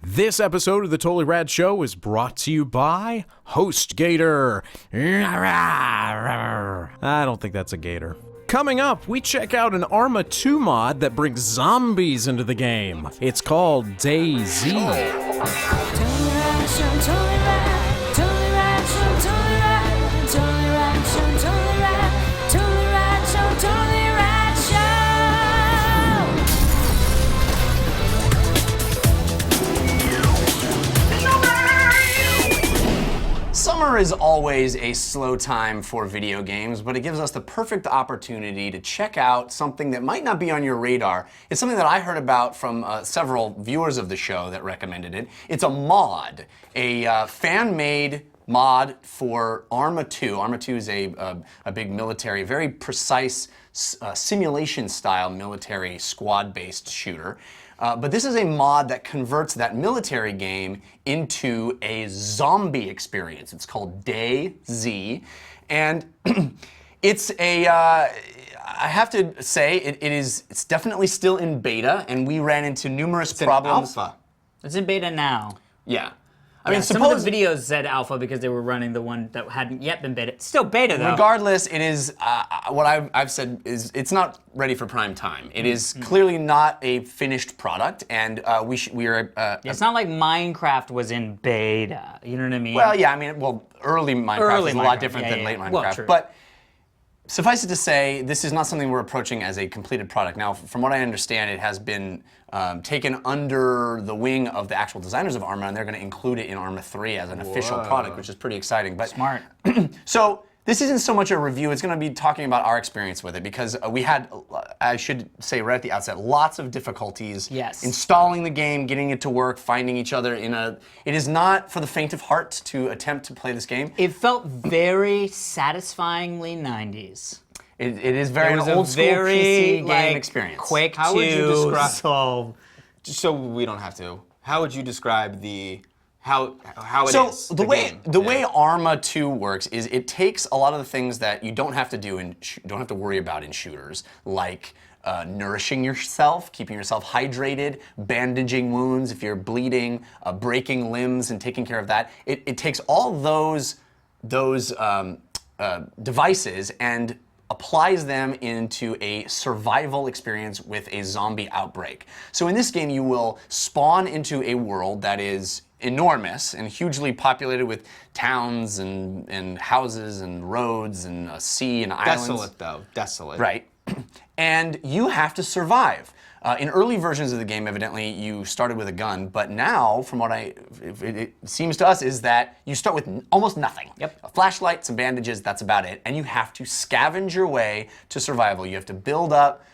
This episode of the Totally Rad Show is brought to you by HostGator. I don't think that's a gator. Coming up, we check out an ARMA 2 mod that brings zombies into the game. It's called DayZ. Summer is always a slow time for video games, but it gives us the perfect opportunity to check out something that might not be on your radar. It's something that I heard about from several viewers of the show that recommended it. It's a mod, a fan-made mod for ARMA 2. ARMA 2 is a big military, very precise simulation-style military squad-based shooter. But this is a mod that converts that military game into a zombie experience. It's called DayZ, and it's a. I have to say, it's definitely still in beta, and we ran into numerous problems. Alpha. It's in beta now. Yeah. I mean, some of the videos said alpha because they were running the one that hadn't yet been beta. It's still beta, though. Regardless, it is, what I've said is it's not ready for prime time. It is clearly not a finished product, and we are... it's not like Minecraft was in beta, you know what I mean? Well, yeah, I mean, early Minecraft is a lot different than late Minecraft. Well, true. But suffice it to say, this is not something we're approaching as a completed product. Now, from what I understand, it has been taken under the wing of the actual designers of ARMA, and they're going to include it in ARMA 3 as an official product, which is pretty exciting. But smart. So this isn't so much a review. It's going to be talking about our experience with it, because we had, I should say right at the outset, lots of difficulties installing the game, getting it to work, finding each other in a... It is not for the faint of heart to attempt to play this game. It felt very satisfyingly 90s. It is very old school PC game experience. Quick How would you describe? solve. Just so we don't have to. How would you describe how it is? So the way ARMA 2 works is it takes a lot of the things that you don't have to do and don't have to worry about in shooters, like nourishing yourself, keeping yourself hydrated, bandaging wounds if you're bleeding, breaking limbs and taking care of that. It takes all those devices and applies them into a survival experience with a zombie outbreak. So in this game, you will spawn into a world that is enormous and hugely populated with towns and houses and roads and a sea and islands. Desolate, though. Desolate. Right. And you have to survive. In early versions of the game, evidently, you started with a gun, but now, from what it seems to us, is that you start with almost nothing. Yep. A flashlight, some bandages, that's about it. And you have to scavenge your way to survival. You have to build up,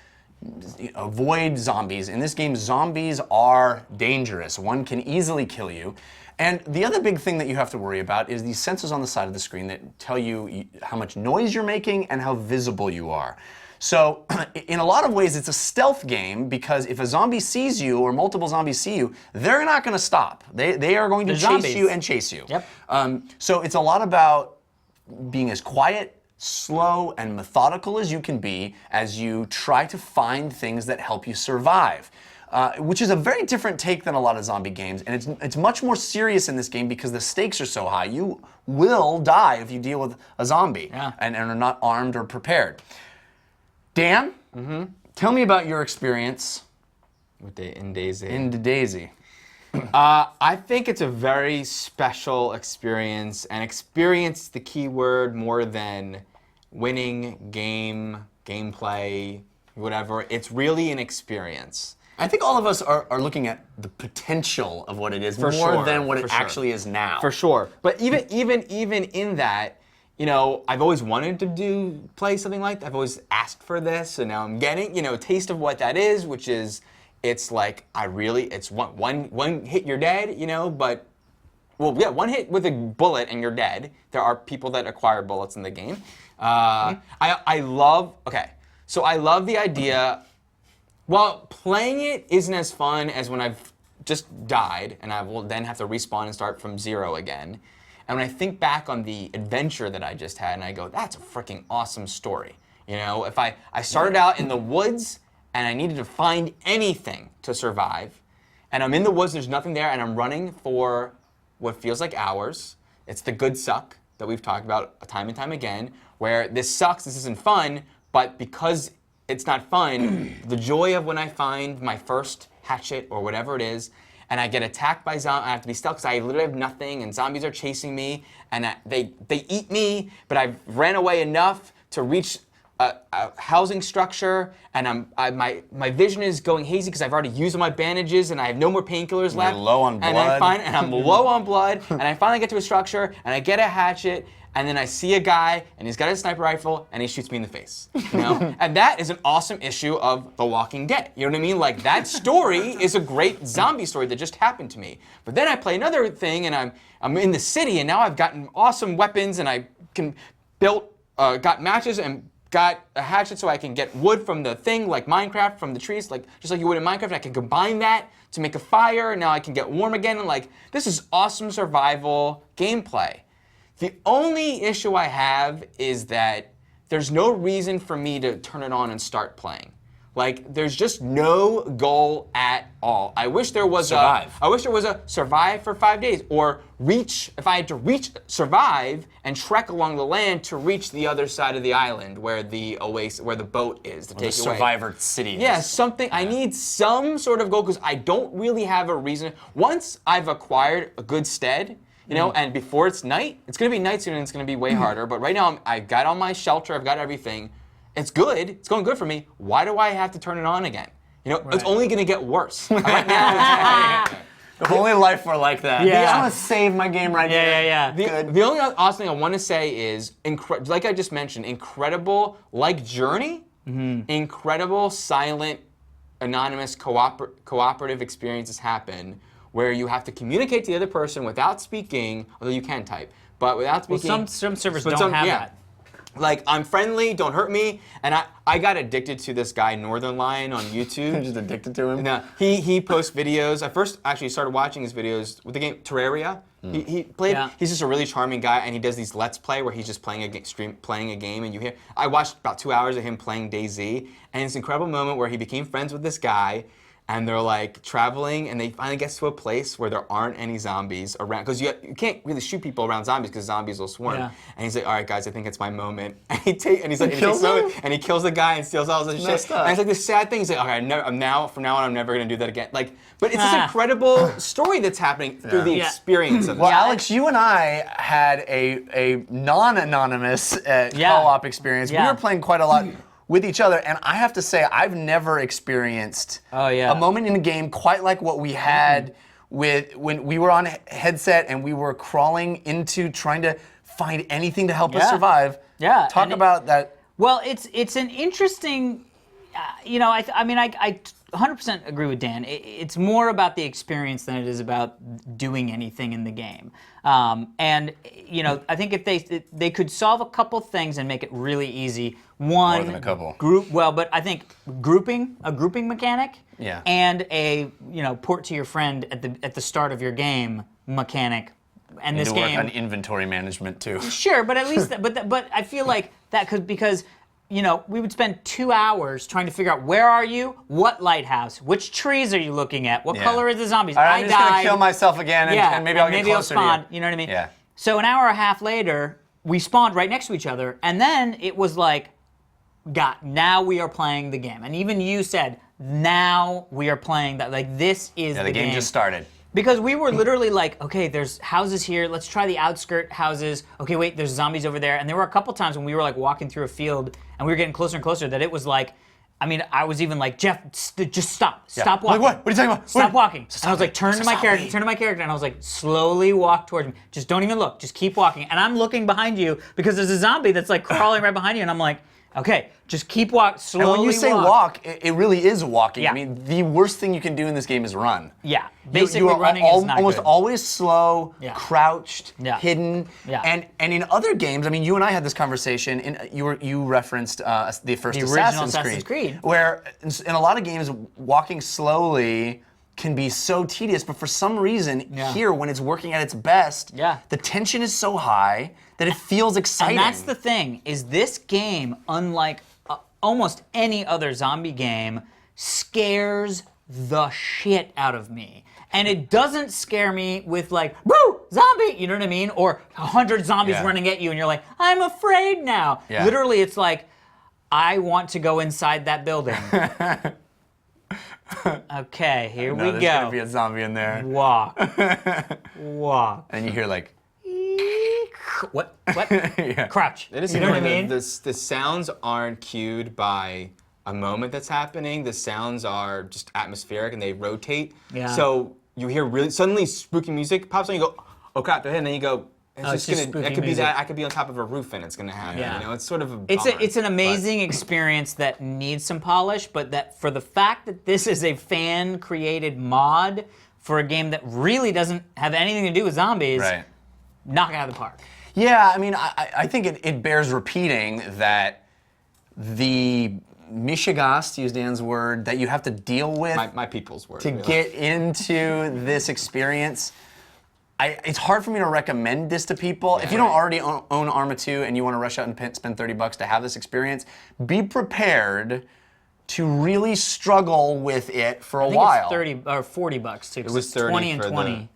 avoid zombies. In this game, zombies are dangerous. One can easily kill you. And the other big thing that you have to worry about is these sensors on the side of the screen that tell you how much noise you're making and how visible you are. So in a lot of ways, it's a stealth game, because if a zombie sees you or multiple zombies see you, they're not going to stop. They are going to chase you and chase you. Yep. So it's a lot about being as quiet, slow, and methodical as you can be as you try to find things that help you survive. Which is a very different take than a lot of zombie games, and it's much more serious in this game because the stakes are so high. You will die if you deal with a zombie and are not armed or prepared. Dan, tell me about your experience in DayZ. In DayZ. I think it's a very special experience, and experience is the key word more than winning, gameplay, whatever. It's really an experience. I think all of us are looking at the potential of what it is more than what it actually is now. For sure. But even in that, you know, I've always wanted to play something like that. I've always asked for this, and now I'm getting, a taste of what that is, which is, it's like, it's one hit, you're dead, but, well, yeah, one hit with a bullet and you're dead. There are people that acquire bullets in the game. I love the idea, well, playing it isn't as fun as when I've just died, and I will then have to respawn and start from zero again. And when I think back on the adventure that I just had, and I go, that's a freaking awesome story. If I started out in the woods, and I needed to find anything to survive. And I'm in the woods, there's nothing there, and I'm running for what feels like hours. It's the good suck that we've talked about time and time again, where this sucks, this isn't fun, but because it's not fun, the joy of when I find my first hatchet or whatever it is, and I get attacked by zombies, I have to be stealth because I literally have nothing, and zombies are chasing me, and they eat me, but I've ran away enough to reach a housing structure, and my vision is going hazy because I've already used all my bandages and I have no more painkillers left. You're low on blood. And I'm low on blood, and I finally get to a structure, and I get a hatchet, and then I see a guy, and he's got a sniper rifle, and he shoots me in the face. You know? And that is an awesome issue of The Walking Dead. You know what I mean? Like, that story is a great zombie story that just happened to me. But then I play another thing, and I'm in the city, and now I've gotten awesome weapons, and I can got matches and got a hatchet so I can get wood from the thing, like Minecraft, from the trees, like just like you would in Minecraft. I can combine that to make a fire, and now I can get warm again, and like, this is awesome survival gameplay. The only issue I have is that there's no reason for me to turn it on and start playing. Like, there's just no goal at all. I wish there was I wish there was a survive for 5 days, or reach, if I had to survive and trek along the land to reach the other side of the island where the oasis, where the boat is to take the away. survivor city is. Yeah, something. I need some sort of goal because I don't really have a reason. Once I've acquired a good stead, you know, and before it's night, it's gonna be night soon and it's gonna be way harder. But right now, I've got all my shelter, I've got everything. It's good. It's going good for me. Why do I have to turn it on again? You know, it's only gonna get worse. Right now, If only life were like that. Yeah. I'm gonna save my game right here. Yeah. the only awesome thing I want to say is, like I just mentioned, incredible, like Journey, incredible, silent, anonymous, cooperative experiences happen where you have to communicate to the other person without speaking, although you can type, but without speaking. Well, some servers don't have that. Like, I'm friendly, don't hurt me, and I got addicted to this guy, Northern Lion, on YouTube. You're just addicted to him? No, he posts videos. I first actually started watching his videos with the game Terraria. He played. Yeah. He's just a really charming guy, and he does these Let's Play where he's just playing a game, and you hear. I watched about 2 hours of him playing DayZ, and it's an incredible moment where he became friends with this guy, and they're like traveling, and they finally get to a place where there aren't any zombies around, because you can't really shoot people around zombies because zombies will swarm. Yeah. And he's like, "All right, guys, I think it's my moment." And he kills the guy and steals all his shit. And it's like this sad thing. He's like, "Okay, from now on, I'm never gonna do that again." Like, but it's this incredible story that's happening through the experience of it. Well, Alex, you and I had a non-anonymous co-op experience. Yeah. We were playing quite a lot with each other, and I have to say, I've never experienced a moment in a game quite like what we had with when we were on headset and we were crawling into trying to find anything to help us survive. Yeah. Talk about that. Well, it's an interesting, you know, I mean, I 100% agree with Dan. It's more about the experience than it is about doing anything in the game. And you know, I think if they could solve a couple things and make it really easy. One, More than a couple. but I think a grouping mechanic. Yeah. And a port to your friend at the start of your game mechanic. And this to work game on inventory management too. Sure, but at least but I feel like that because we would spend 2 hours trying to figure out where are you, what lighthouse, which trees are you looking at, what color are the zombies. All right, I'm just gonna kill myself again, and maybe I'll get closer spawn, to you. You know what I mean? Yeah. So an hour and a half later, we spawned right next to each other, and then it was like, now we are playing the game. And even you said, now we are playing that. Like, this is the game. The game just started. Because we were literally like, okay, there's houses here. Let's try the outskirt houses. Okay, wait, there's zombies over there. And there were a couple times when we were like walking through a field and we were getting closer and closer that it was like, I mean, I was even like, Jeff, just stop. Stop walking. Like, what? What are you talking about? Stop walking. And I was like, turn to my character, and I was like, slowly walk towards me. Just don't even look. Just keep walking. And I'm looking behind you because there's a zombie that's like crawling right behind you, and I'm like, okay, just keep walking, slowly walk. And when you say walk, it really is walking. Yeah. I mean, the worst thing you can do in this game is run. Yeah, basically you are running is not almost good. always slow, Yeah. crouched, Yeah. hidden. Yeah. And in other games, I mean, you and I had this conversation. You referenced the first original Assassin's Creed. Where in a lot of games, walking slowly can be so tedious, but for some reason here, when it's working at its best, the tension is so high that it feels exciting. And that's the thing, is this game, unlike almost any other zombie game, scares the shit out of me. And it doesn't scare me with like, woo, zombie, you know what I mean? Or 100 zombies running at you and you're like, I'm afraid now. Yeah. Literally, it's like, I want to go inside that building. Okay, here we There's go. gonna be a zombie in there. Walk. Walk. And you hear like, What? Crouch. It is You know what I mean? The sounds aren't cued by a moment that's happening. The sounds are just atmospheric and they rotate. Yeah. So you hear really suddenly spooky music pops on. You go, oh crap! They're hitting. And then you go, it's just gonna. spooky It could be music. that. I could be on top of a roof and it's gonna happen. Yeah. You know, it's sort of a. It's bummer, an amazing experience that needs some polish, but that for the fact that this is a fan created mod for a game that really doesn't have anything to do with zombies, right. knock it out of the park. Yeah, I mean, I think it bears repeating that the Mishigas, to use Dan's word, that you have to deal with my people's word to really. get into this experience. It's hard for me to recommend this to people. If you don't already own ARMA 2 and you want to rush out and spend $30 to have this experience, be prepared to really struggle with it for a I think while. it's 30 or 40 bucks too. It was 30 20 and for 20.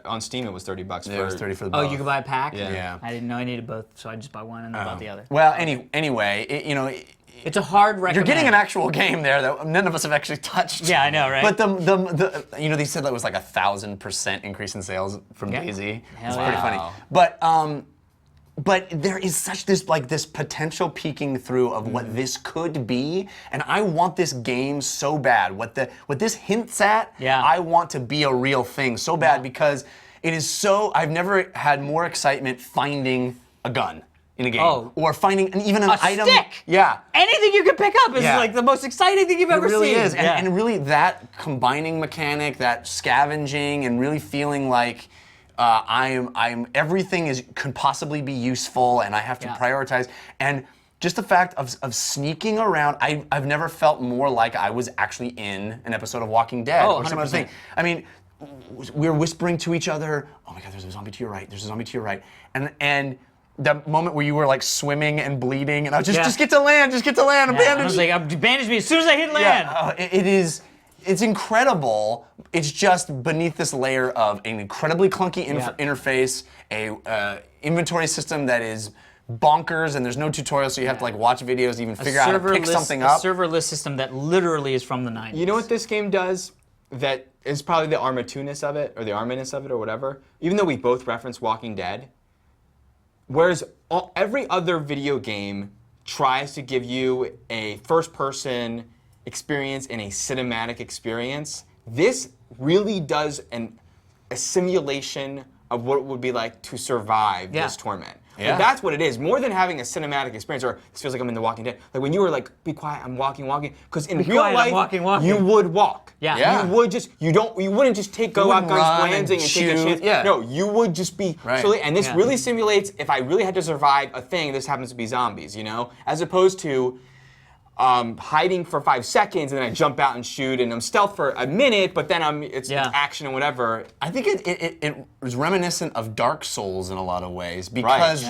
on Steam it was $30 for. It was 30 for the Oh, both. you could buy a pack? Yeah. I didn't know I needed both, so I just bought one and then bought the other. Well, anyway, It's a hard recommend. you're getting an actual game there that none of us have actually touched. Yeah, I know, right? But the they said that was like 1,000% increase in sales from Yeah. DayZ. Hell It's pretty yeah. funny. But there is such this potential peeking through of what this could be, and I want this game so bad. What this hints at, I want to be a real thing so bad because it is so. I've never had more excitement finding a gun in a game, or finding even an item. Stick. Yeah. Anything you can pick up is like the most exciting thing you've ever It really seen. is, and really that combining mechanic, that scavenging, and really feeling like I'm everything could possibly be useful, and I have to prioritize. And just the fact of sneaking around, I've never felt more like I was actually in an episode of Walking Dead or some other thing. I mean, we're whispering to each other, "Oh my God, there's a zombie to your right. There's a zombie to your right," and the moment where you were like swimming and bleeding, and I was just get to land, I was like, bandage me as soon as I hit land. Yeah, it's incredible. It's just beneath this layer of an incredibly clunky interface, a inventory system that is bonkers, and there's no tutorial, so you have to like watch videos to even figure out how to pick something up. A serverless system that literally is from the 90s. You know what this game does that is probably the ARMA 2-ness of it, or the ARMA-ness of it, or whatever? Even though we both reference Walking Dead, whereas every other video game tries to give you a first-person experience and a cinematic experience, this really does a simulation of what it would be like to survive this torment. Yeah. Like, that's what it is. More than having a cinematic experience, or this feels like I'm in The Walking Dead. Like when you were like, be quiet, I'm walking. Because in real life, you would walk. Yeah. You would just, you wouldn't just go out guns blazing and take a chance. Yeah. No, you would just be, and this really simulates, if I really had to survive a thing, this happens to be zombies, you know? As opposed to hiding for 5 seconds and then I jump out and shoot and I'm stealth for a minute, but then it's action and whatever. I think it was reminiscent of Dark Souls in a lot of ways because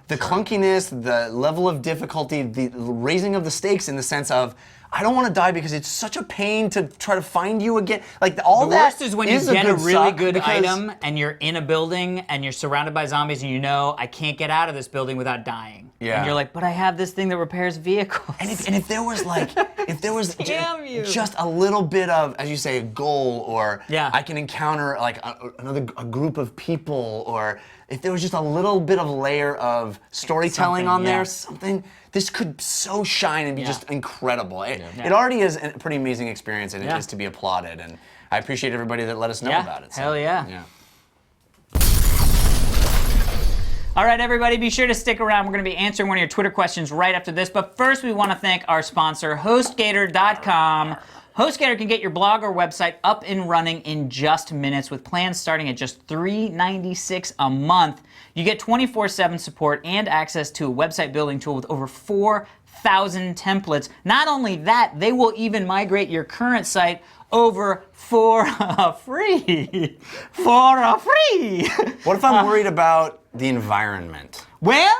the clunkiness, the level of difficulty, the raising of the stakes in the sense of I don't want to die because it's such a pain to try to find you again. Like all the that worst is when you get a really suck good because- item and you're in a building and you're surrounded by zombies and you know I can't get out of this building without dying. Yeah. And you're like, but I have this thing that repairs vehicles. And if there was like, Damn you. just a little bit of, as you say, a goal, or Yeah. I can encounter like a group of people, or if there was just a little bit of layer of storytelling Something, on there, yeah. something, this could so shine and be Yeah. just incredible. It already is a pretty amazing experience, and it is to be applauded. And I appreciate everybody that let us know about it. So, Hell yeah. All right, everybody, be sure to stick around. We're going to be answering one of your Twitter questions right after this. But first, we want to thank our sponsor, HostGator.com. HostGator can get your blog or website up and running in just minutes with plans starting at just $3.96 a month. You get 24/7 support and access to a website building tool with over 4,000 templates. Not only that, they will even migrate your current site over for free. For free. What if I'm worried about the environment? Well,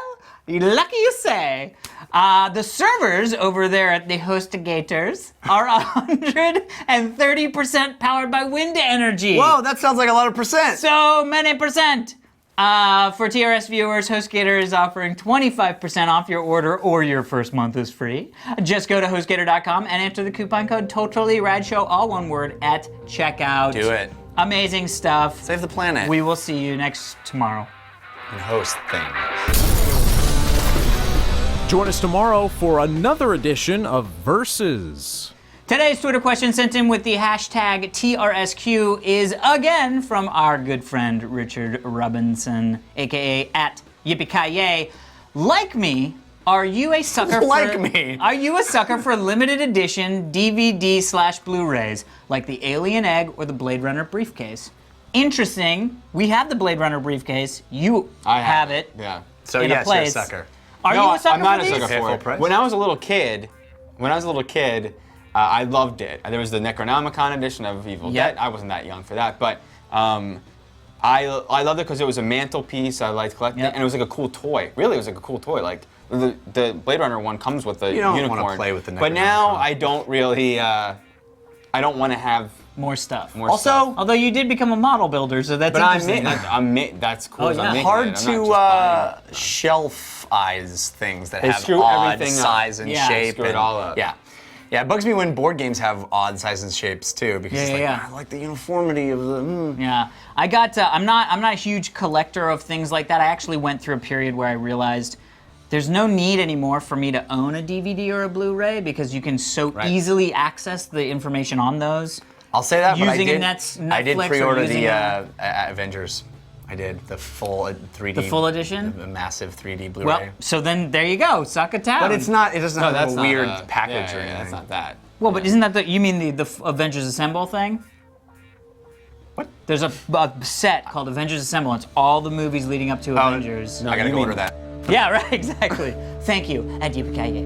Lucky you say. The servers over there at the HostGators are 130% powered by wind energy. Whoa, that sounds like a lot of percent. So many percent. For TRS viewers, HostGator is offering 25% off your order, or your first month is free. Just go to HostGator.com and enter the coupon code Totally Rad Show, all one word, at checkout. Do it. Amazing stuff. Save the planet. We will see you tomorrow. And host things. Join us tomorrow for another edition of Versus. Today's Twitter question sent in with the hashtag TRSQ is again from our good friend Richard Robinson, aka at Yippee-Ki-Yay. Like me, are you a sucker Are you a sucker for limited edition DVD/Blu-rays like the Alien Egg or the Blade Runner briefcase? Interesting. We have the Blade Runner briefcase. I have it. Yeah. So in yes, a place. you're a sucker. Are you a sucker I'm not for a these? sucker Okay, for full it. price? When I was a little kid, I loved it. There was the Necronomicon edition of Evil Yep. Dead. I wasn't that young for that, but I loved it because it was a mantelpiece. I liked collecting it, and it was like a cool toy. Really, it was like a cool toy. Like the Blade Runner one comes with the You don't unicorn. want to play with the But now Necronomicon. I don't really. I don't want to have More stuff. more Also, stuff. Although you did become a model builder, so that's But interesting. that's cool. Oh, as yeah. I'm making hard it. I'm not to just buying it. shelf-ize things that They have screw odd everything up. size and Yeah. shape. Screw it and, all up. Yeah. Yeah, it bugs me when board games have odd sizes and shapes too, because it's like, I like the uniformity of the. Yeah, I got. I'm not a huge collector of things like that. I actually went through a period where I realized there's no need anymore for me to own a DVD or a Blu-ray because you can so easily access the information on those. I'll say that, but I Using a did. I did Netflix or pre-order using the Avengers. I did the full 3D. The full edition? The massive 3D Blu-ray. Well, so then there you go, suck a town. but it's not. It doesn't have that's a not weird a- package yeah, or yeah, anything. That's not that. Well, but isn't that you mean the Avengers Assemble thing? What? There's a set called Avengers Assemble. It's all the movies leading up to Avengers. I gotta go order that. Yeah, right. Exactly. Thank you, and Yippee-Ki-Yay.